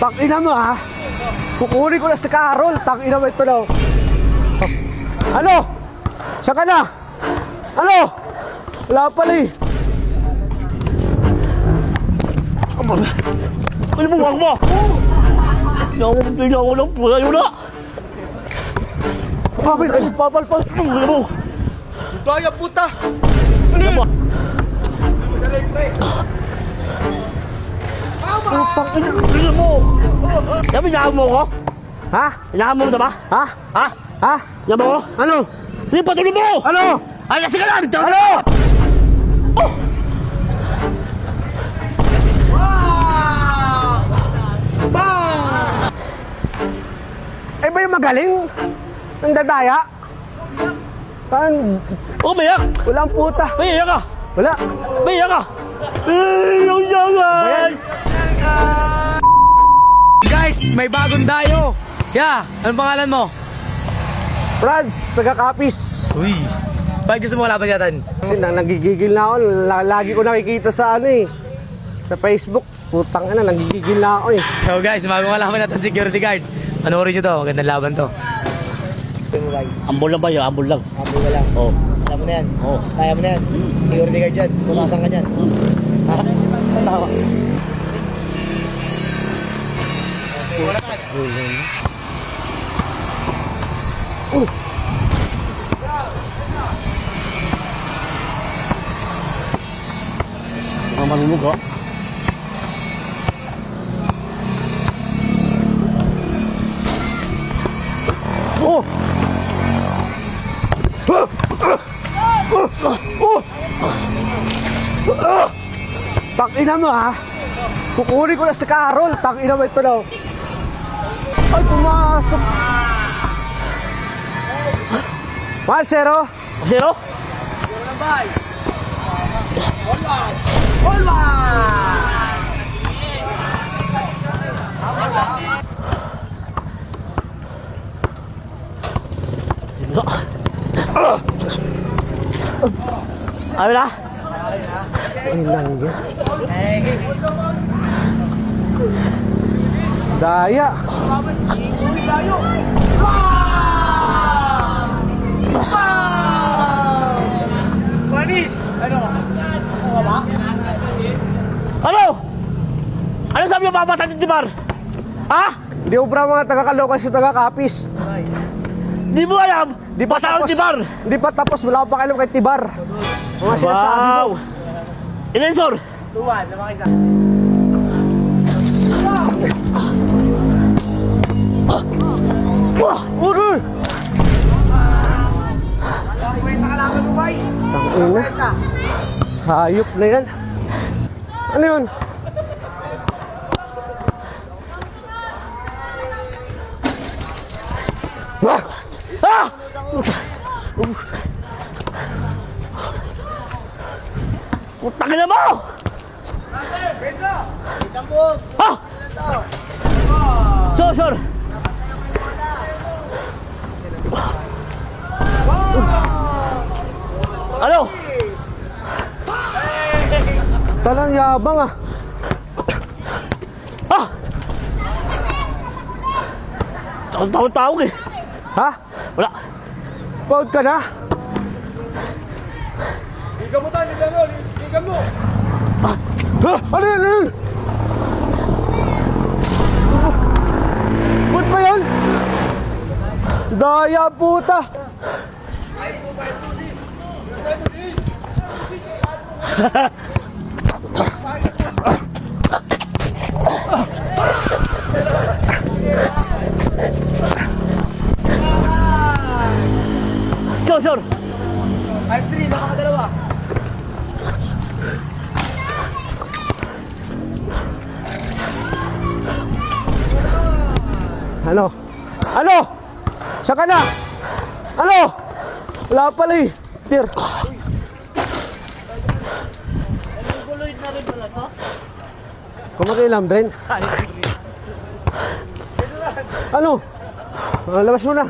Tangina mo ha. Kukunin ko na si Carol. Tangina mo ito daw. Ano? Saan ka na? Ano? Wala pala eh. Ano mo, wag mo? Hindi ako lang po. Ayaw na. Papalpal. Ano mo? Daya puta. Ano mo? Ano mo? Yan, pinyahan mo ko? Ha? Pinyahan mo ba? Ha? Ha? Ha? Yan mo ko? Ano? Hindi, patuloy mo! Ano? Ay, nasa ka lang! Ano? Oh! Eh ba yung magaling? Ang dadaya? Pan? Oh, mayak! Walang puta. Mayak ka! Wala. Mayak ka! Yung yangan! Guys, may bagong dayo. Yeah, anong pangalan mo? Franz, taga-Kapis. Uy, bakit gusto mo kalaban natin? Kasi nagigigil na ako. Lagi ko nakikita sa ano eh. Sa Facebook. Putang ina, nagigigil na ako eh. So guys, bagong kalaban natin security guard. Panoorin nyo to, magandang laban to. Ambol lang ba yun? Ambol lang. Ambol ka lang. Oo. Alam mo na yan. Oo. Kaya mo na yan. Security guard dyan. Pusasan ka dyan. Ha? Saan tawa? Ang marunong ko. Oh! Tangina mo ha. Kukunin ko na si Carol. Tangina mo ito daw. Ay, pumasok. 1-0. Zero? Ano na? Ay lang yan. Daya. Ano? Ano sabi yung papatag ni Bar? Ha? Hindi ubra mga taga-Caloocan sa taga-Kapis. Di mo alam? Di patawag ni Bar? Hindi pa tapos. Wala ko pa kailam kay Tibar. Mga sinasabi mo. Ilan, sir? Tuwan, naman isa. Uri! Nakalaban mo ba? Tangina. Hayop na yan. Ano yun? Ah! Ah! Putang ina mo! Ah! Sir! Ano? Talang yabang ah. Ah! Tawag eh. Ha? Wala. Proud ka na? Ha? Ano yun? Ano yun? Ba't ba yan? Daya puta! Sir! 5-3, nakakadalawa. Ano? Ano? Saan ka na? Ano? Wala pala eh. Tir. Kumakilam, Dren? Ano? Labas mo na.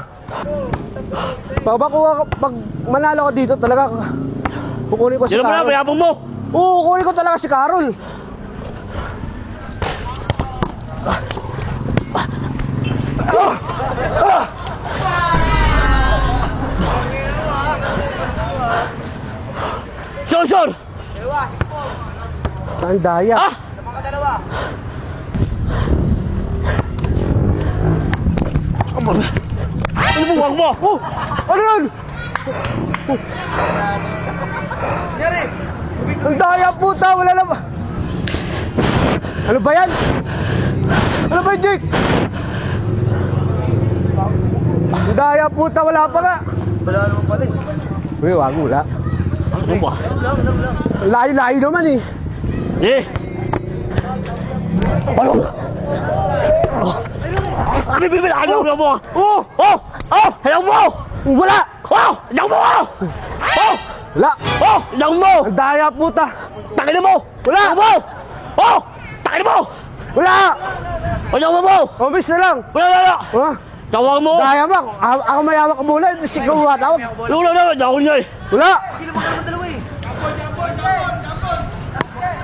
Pag manalo ko dito, talaga kukunin ko si Sino mo na, Carol. mayabong mo! Oo, kukunin ko talaga si Carol. daya. Ha? Ano mo, wag mo? Oh! Ano yun? Ang daya puta, wala na ba? Ano ba yan? Ano ba yan, Jake? Ang daya puta, wala pa nga. Wala naman pala eh. Uy, wag wala. Ano ba? Ang layo-layo naman eh. Eh! Ano? Ano ba? Ayaw mo! Oh! Oh! Oh! Ayaw mo! Wala! Oh! Ayaw mo! Oh! Wala! Oh! Ayaw mo! Ang daya puta! Tangin mo! Wala! Ayaw mo! Oh! Tangin mo! Wala! Ayaw mo! Oh, miss na lang! Wala! Ha? Tawag mo! Daya mo! Ako mayaman ka muna, sigaw ka tawag! Wala! Ayaw niya eh! Wala! Hindi naman naman dalawa eh.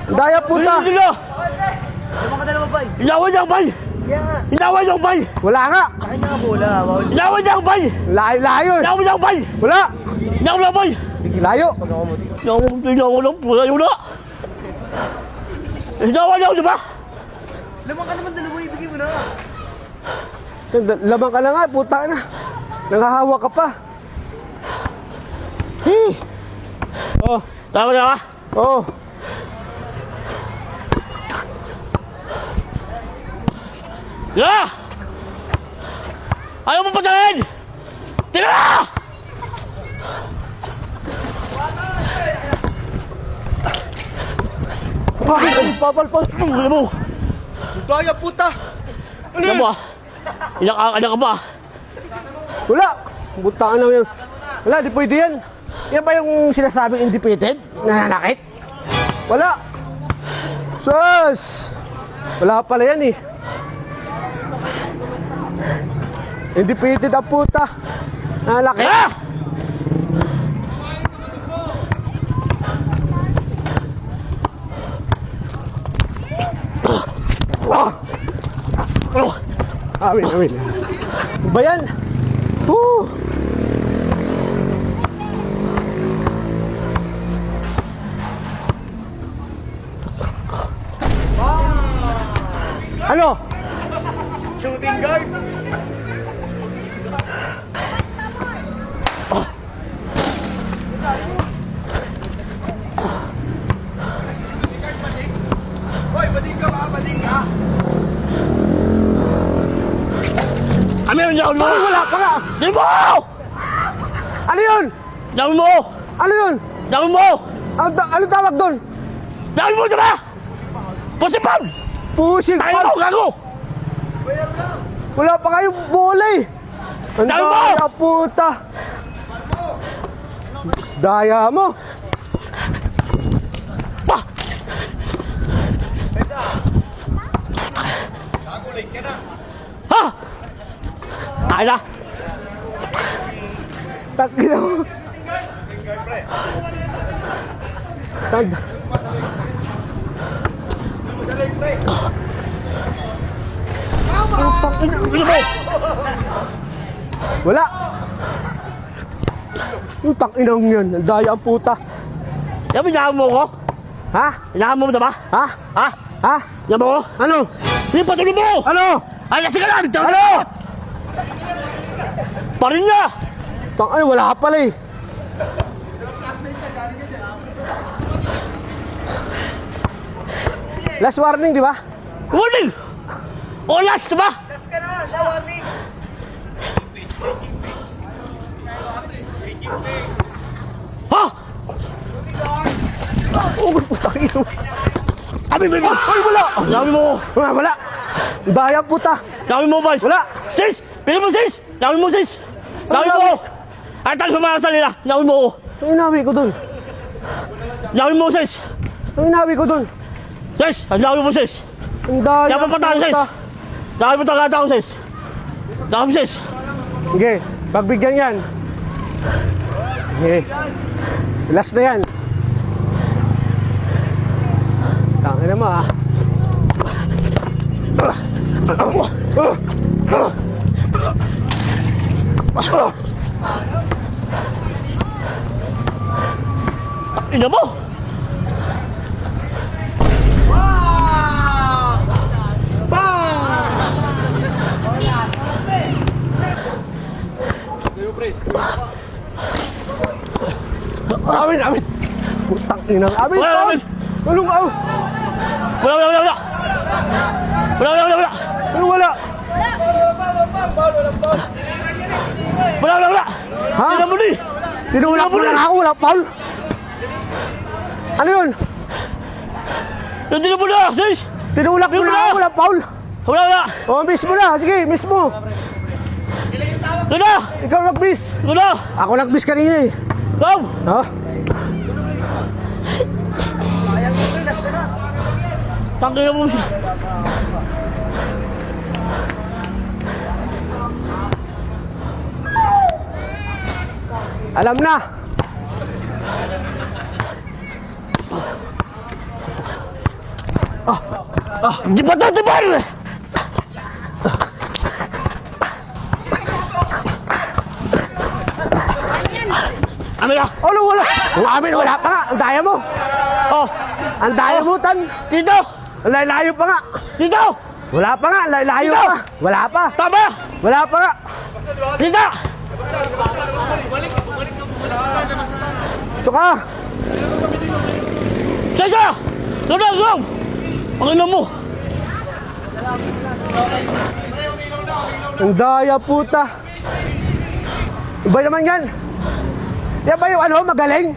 Ang daya puta! Hindi na! Naman ka dalawa ba eh. Inawan niya ang bay! Kaya nga. Inawan niya ang bay! Wala nga! Sa kanya nga bola. Bawal. Inawan niya ang bay! Layo eh! Inawan niya ang bay! Wala! Inawan niya ang bay! Layo! Pag ako mo. Inawan lang po. Ayaw na! Inawan niya, di ba? Naman ka naman dalawa eh. Bigay mo na. Labang ka na nga, puta na. Nangahawa ka pa. Hey! Oh, Tama na ka? oh. Ya! Ayaw mo patayin! Tingnan na! Bakit ang papalpal? Ano mo? Daya puta! Ano Ano yun? ba? Ilang ka ba? Wala! Puta ka lang yun. Wala, di pwede yan. Yan ba yung sinasabing independent? Nananakit? Wala! Sus! Wala pala yan eh. Independent ang puta. Nananakit? Ya! Ah! Ano? Amin. Ano ba yan? Woo! Ano? Shooting guard. Meron niya mo! Ay, wala pa nga! Di mo! Ano yun? Dami mo! Ano yun? Dami mo! Ano tawag doon? Dami mo, di ba? Pusipag! Pushing Tayo mo, pump! gago! Wala pa kayong bola eh! Ang Dami mo! daya puta! Daya mo! Pa! Ha! Ay na! Takina mo! Tag... Ino mo! Wala! Yung takinang yan, ang daya ang puta! Yan mo, inahan mo ko? Ha? Inahan mo ba? Ha? Ha? Ha? Yan mo? Ano? Hindi, patuloy mo! Ano? Ay, nasi ka lang! Ano? Parin niya! Ano, wala ka pala eh! Last warning, di ba? Warning! O, last, diba? Last ka na. Siya warning. Ha? Oh, takina mo! Abi, baby! Ay, wala! Dami mo! Wala! Ang daya puta! Dami mo, boys! Wala! Sis! Pili mo, sis! Dami mo, sis! Dami Ano mo! Ay, tayo sumarasa nila! Dami mo! Ang inawi ko dun! Dami mo, sis! Ang inawi ko dun! Sis! Ang dami mo, sis! Ang daya Yan pa patahan, sis! puta. Dami mo tagata ko, sis! Dami, sis! Sige, pagbigyan yan. Sige. Last na yan. Tangin na mo ah. Ina mo! Inang amin, Wala, Paul! Amin. Tulong ako! Wala, wala, wala, wala. Wala, wala, wala, wala. Anong wala? Wala, wala, wala. Ha? Tingnan mo ni. Tinulak mo lang ako, wala, Paul! Ano yun? Tingnan mo na, sis. Tinulak mo Yung lang wala. ako, wala, Paul! Wala, wala. Oh, miss mo na! Sige, miss mo! Ito na. Ikaw nag-miss! Ito na. Ako nag-miss kanina eh! Go. Ha? Tangina mo siya. Alam na! Di pa tatabar. Amin ka. Ano, wala! Ang amin, wala pa nga! Ang daya mo! Oh. Ang daya mo, Tan! Dito. Ang layo pa nga! Dito. Wala pa nga! Ang layo Ikaw! pa! Wala pa! Tama. Wala pa nga! Dito. Ito ka! Sige. Go na, go. Panginoon mo. Ang daya, puta! Iba naman yan! Yan ba yung ano, magaling?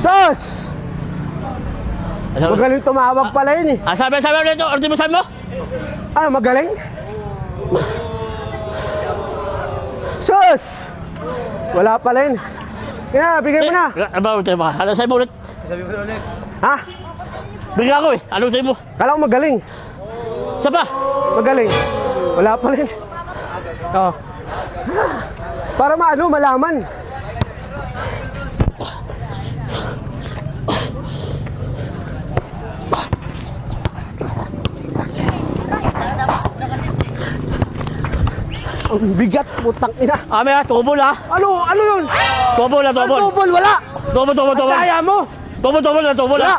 Sus! Magaling tumawag pala yun eh. Sabi dito. Ano mo sabi mo? Ano, magaling? Sus! Wala pala yun. Kaya, bigay mo na. Ano tayo ba? Ano sa'yo mo ulit? Sabi mo na ulit. Ha? Bigla ko eh. Ano sa'yo mo? Kala ko magaling. Saan ba? Magaling. Wala pala yun. Oh. Para maano, malaman. Ang bigat, putang ina. Amin ha. Tubol ha. Ano yun? Tubol ha. Ano Tubol. tubol? Wala. Tubol. Kaya mo. Tubol ha. Tubol Wala. ha.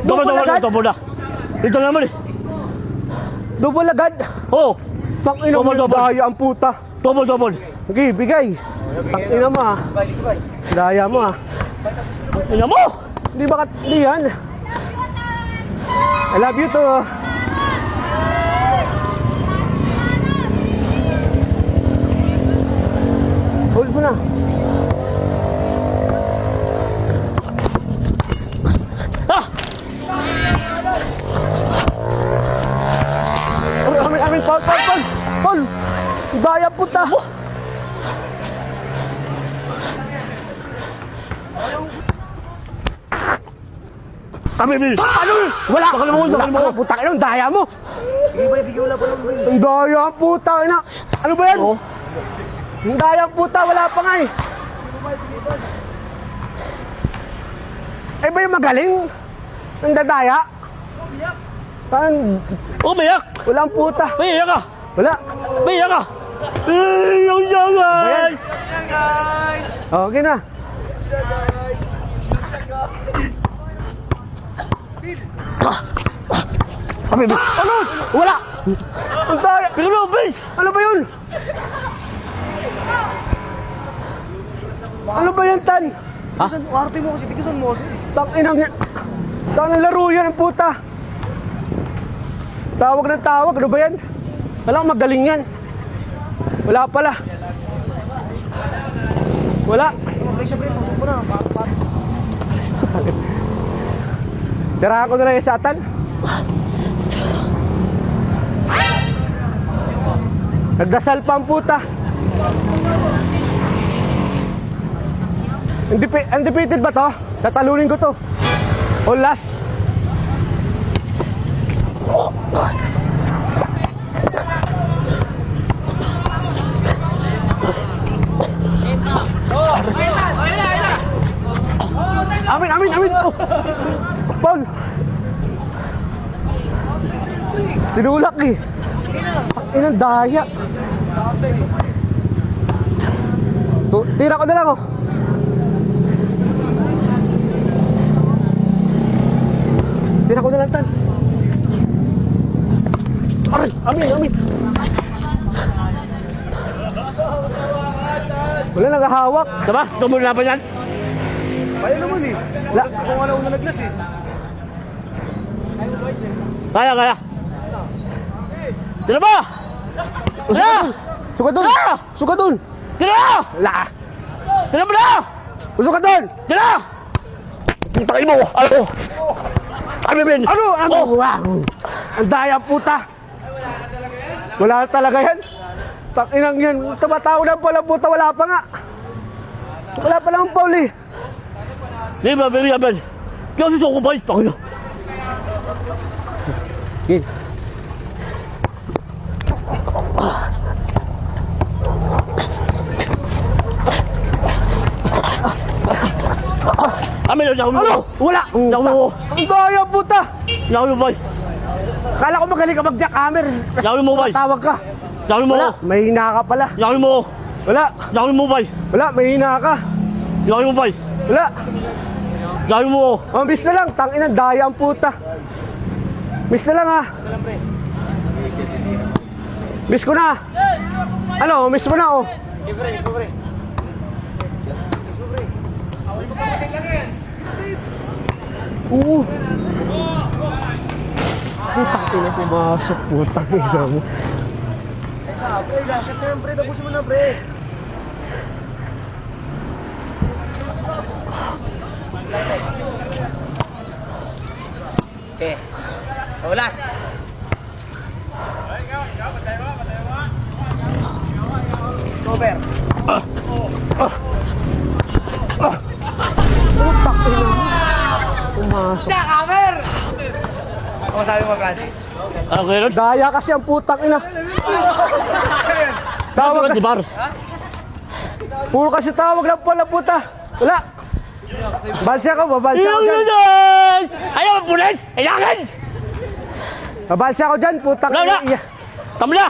Tubol agad? ha. Dito naman eh. Double agad. Oo. Tang ina mo, Double. daya ang puta. Tubol. Sige, bigay. Tang ina mo ah. Daya mo ah. Tingnan mo. Hindi ba hindi yan? I love you too. Hold mo na. Ah! Amin, Paul. Daya puta. Kami, Bill. Ano? Wala. Baka naman, baka naman. Putang ina, ang daya mo. Ang daya ang puta ina. Ano ba yan? Ang daya ang puta, wala pa nga eh. Eh ba yung magaling? Ang dadaya? Tan, Umiyak. walang puta. Umiyak ka. Wala. Umiyak ka. Yung guys. Okay na. Kami, Bill. Ano? Wala. Ang daya. Bigyan mo, Bill. Ano ba yun? Ano ba yan, Tan? Tikusan mo, arte mo kasi, tikusan mo kasi. Tang-inang yan. Tang laro yan, ang puta. Tawag ng tawag. Ano ba yan? Wala kang magaling yan. Wala pala. Wala. Sumabay siya, Brent. Tusok mo na. Tirahan ko na lang yung satan. Nagdasal pa ang puta. Undefeated ba to? Tatalunin ko to. O last. Amin. Oh. Paul. Tinulak eh. Inang daya. Tira ko na lang oh. Tira ko na lang, Tan. Aray, amin. Wala nagahawak. Diba? Tumul na ba yan? Ayaw naman eh. Kung ano una naglas eh. Kaya, kaya. Tira ba? Tira! Suka doon! Ah! Suka doon! Tira! Wala! Tira mo na! Suka doon! Tira! Putang ina mo! Ano? Ano Ben? Ano? Ano? Wow! Ang daya puta! Wala talaga yan. Takinang yan. Tumatawag na pala puta. Wala pa nga. Wala pa lang Paul eh. Di ba, baby, Ben? Kaya gusto ko ba? Pangina. Okay. Amin, ako mo. Ano? Wala! Ako mo. Ang daya puta! Ako mo, boy. Kala ko magaling ka mag-jackhammer. Yawi mo, boy. Tawag ka. Ako mo. Wala, mahina ka pala. Ako mo. Wala, Ako mo, boy. wala, mahina ka. Ako mo, boy. Wala. Ako mo. Oh, miss na lang, tangin ang daya ang puta. Miss na lang ha. Miss ko na. Ano, miss mo na oh. Oo. Putang ina, pumasok, putang ina mo. Sa pre, lashat na yan pre. Tapusin mo na pre. Okay. Ulas. Cover. Putang ina mo. Pumasok. Cover! Ano sabi mo, Francis? Ako yun. Daya kasi ang putang ina. Tawag Tawag ka, Dimar. Puro kasi tawag lang pala puta. Wala. Balsya ka, babalsya ko Iyong dyan. yun! Ayaw, pulis! Kailangan! Babalsya ko dyan, putang Wala, wala! ina. Tama na!